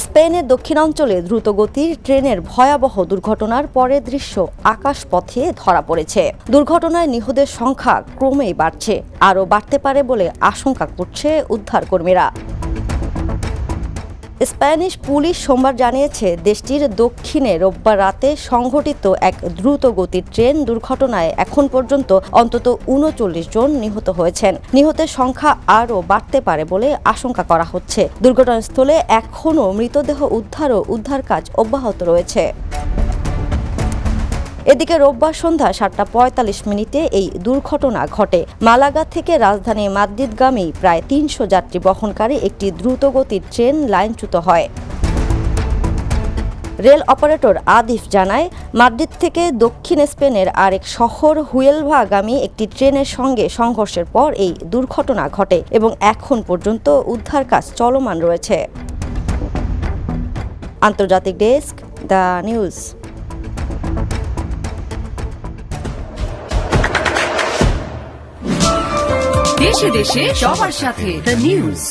স্পেনের দক্ষিণাঞ্চলে দ্রুতগতির ট্রেনের ভয়াবহ দুর্ঘটনার পরের দৃশ্য আকাশপথে ধরা পড়েছে। দুর্ঘটনায় নিহতের সংখ্যা ক্রমেই বাড়ছে, আরও বাড়তে পারে বলে আশঙ্কা করছে উদ্ধারকর্মীরা। স্প্যানিশ পুলিশ সোমবার জানিয়েছে, দেশটির দক্ষিণে রোববার রাতে সংঘটিত এক দ্রুতগতির ট্রেন দুর্ঘটনায় এখন পর্যন্ত অন্তত ৩৯ জন নিহত হয়েছেন। নিহতের সংখ্যা আরও বাড়তে পারে বলে আশঙ্কা করা হচ্ছে। দুর্ঘটনাস্থলে এখনও মৃতদেহ উদ্ধার ও উদ্ধার কাজ অব্যাহত রয়েছে। এদিকে রোববার সন্ধ্যা ৭টা ৪৫ এই দুর্ঘটনা ঘটে। মালাগা থেকে রাজধানী মাদ্রিদগামী প্রায় ৩০০ যাত্রী বহনকারী একটি দ্রুতগতির ট্রেন লাইনচ্যুত হয়। রেল অপারেটর আদিফ জানায়, মাদ্রিদ থেকে দক্ষিণ স্পেনের আরেক শহর হুয়েলভাগামী একটি ট্রেনের সঙ্গে সংঘর্ষের পর এই দুর্ঘটনা ঘটে এবং এখন পর্যন্ত উদ্ধার কাজ চলমান রয়েছে। আন্তর্জাতিক ডেস্ক, দ্য নিউজ। দেশে দেশে সবার সাথে দ্য নিউজ।